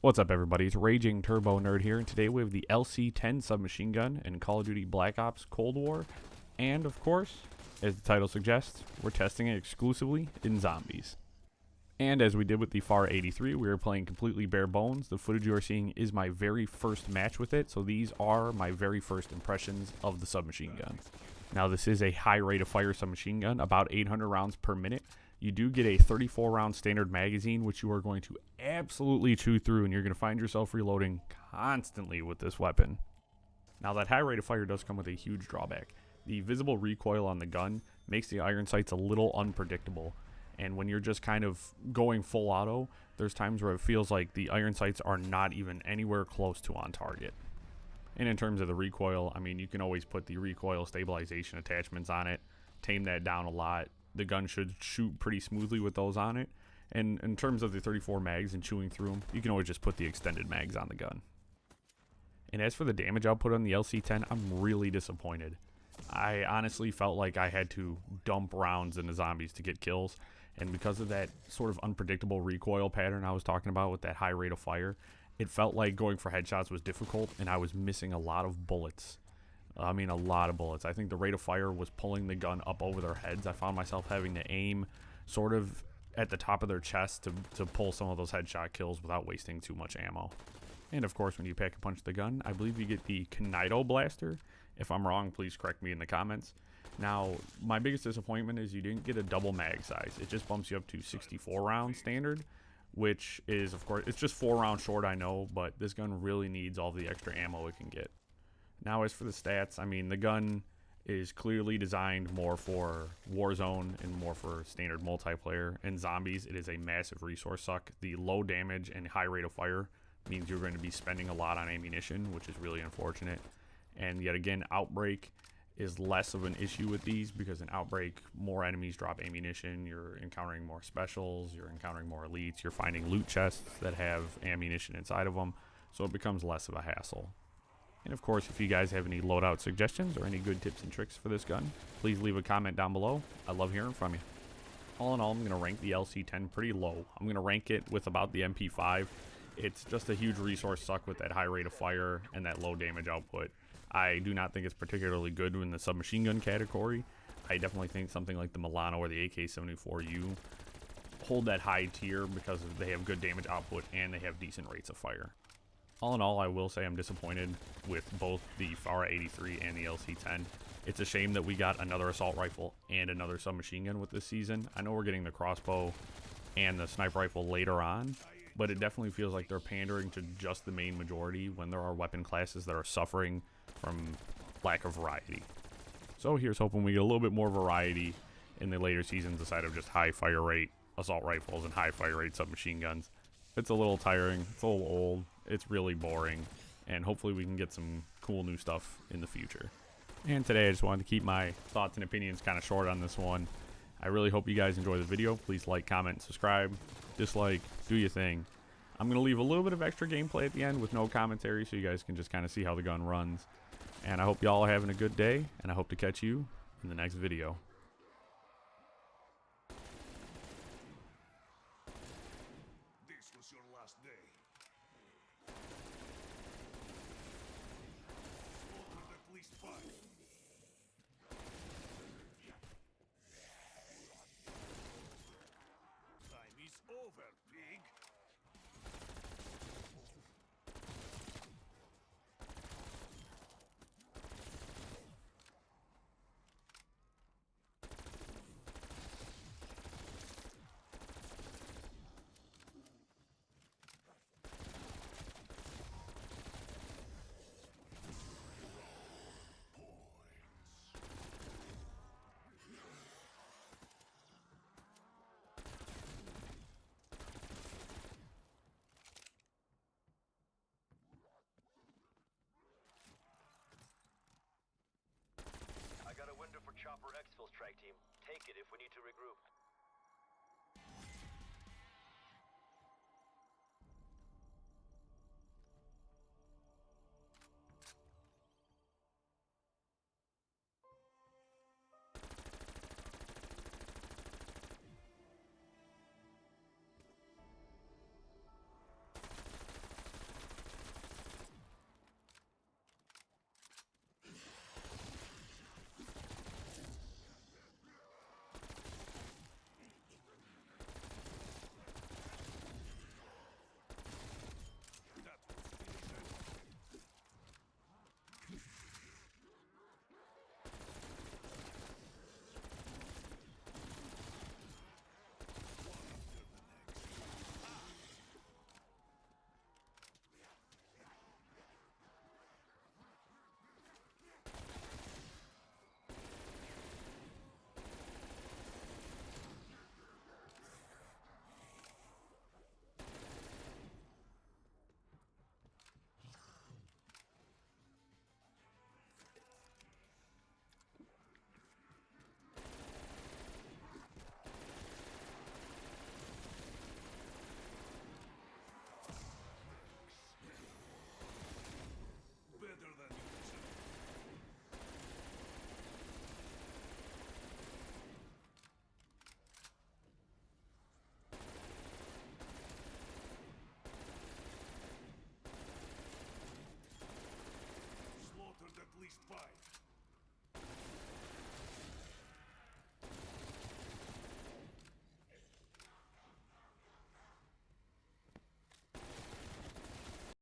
What's up, everybody? It's RagingTurboNerd here, and today we have the LC10 submachine gun in Call of Duty Black Ops Cold War. And, of course, as the title suggests, we're testing it exclusively in zombies. And as we did with the FAR 83, we were playing completely bare bones. The footage you are seeing is my very first match with it, so these are my very first impressions of the submachine gun. Now, this is a high rate of fire submachine gun, about 800 rounds per minute. You do get a 34 round standard magazine, which you are going to absolutely chew through, and you're going to find yourself reloading constantly with this weapon. Now, that high rate of fire does come with a huge drawback. The visible recoil on the gun makes the iron sights a little unpredictable, and when you're just kind of going full auto, there's times where it feels like the iron sights are not even anywhere close to on target. And in terms of the recoil, I mean, you can always put the recoil stabilization attachments on it, tame that down a lot. The gun should shoot pretty smoothly with those on it. And in terms of the 34 mags and chewing through them, you can always just put the extended mags on the gun. And as for the damage output on the LC10, I'm really disappointed. I honestly felt like I had to dump rounds into zombies to get kills. And because of that sort of unpredictable recoil pattern I was talking about with that high rate of fire, it felt like going for headshots was difficult, and I was missing a lot of bullets. I mean, a lot of bullets. I think the rate of fire was pulling the gun up over their heads. I found myself having to aim sort of at the top of their chest to pull some of those headshot kills without wasting too much ammo. And of course, when you pack a punch the gun, I believe you get the Knito blaster. If I'm wrong, please correct me in the comments. Now, my biggest disappointment is you didn't get a double mag size. It just bumps you up to 64 rounds standard, which is, of course, it's just 4 rounds short, I know, but this gun really needs all the extra ammo it can get. Now, as for the stats, I mean, the gun is clearly designed more for Warzone and more for standard multiplayer. In zombies, it is a massive resource suck. The low damage and high rate of fire means you're going to be spending a lot on ammunition, which is really unfortunate. And yet again, Outbreak is less of an issue with these because in Outbreak, more enemies drop ammunition. You're encountering more specials. You're encountering more elites. You're finding loot chests that have ammunition inside of them. So it becomes less of a hassle. And of course, if you guys have any loadout suggestions or any good tips and tricks for this gun, please leave a comment down below. I love hearing from you. All in all, I'm going to rank the LC10 pretty low. I'm going to rank it with about the MP5. It's just a huge resource suck with that high rate of fire and that low damage output. I do not think it's particularly good in the submachine gun category. I definitely think something like the Milano or the AK-74U hold that high tier because they have good damage output and they have decent rates of fire. All in all, I will say I'm disappointed with both the FAR 83 and the LC10. It's a shame that we got another assault rifle and another submachine gun with this season. I know we're getting the crossbow and the sniper rifle later on, but it definitely feels like they're pandering to just the main majority when there are weapon classes that are suffering from lack of variety. So here's hoping we get a little bit more variety in the later seasons aside of just high fire rate assault rifles and high fire rate submachine guns. It's a little tiring, it's a little old, it's really boring, and hopefully we can get some cool new stuff in the future. And today I just wanted to keep my thoughts and opinions kind of short on this one. I really hope you guys enjoy the video. Please like, comment, subscribe, dislike, do your thing. I'm going to leave a little bit of extra gameplay at the end with no commentary so you guys can just kind of see how the gun runs. And I hope y'all are having a good day, and I hope to catch you in the next video. This was your last day. With at least 5. Time is over, pig. I got a window for Chopper Exfil strike team. Take it if we need to regroup. fine.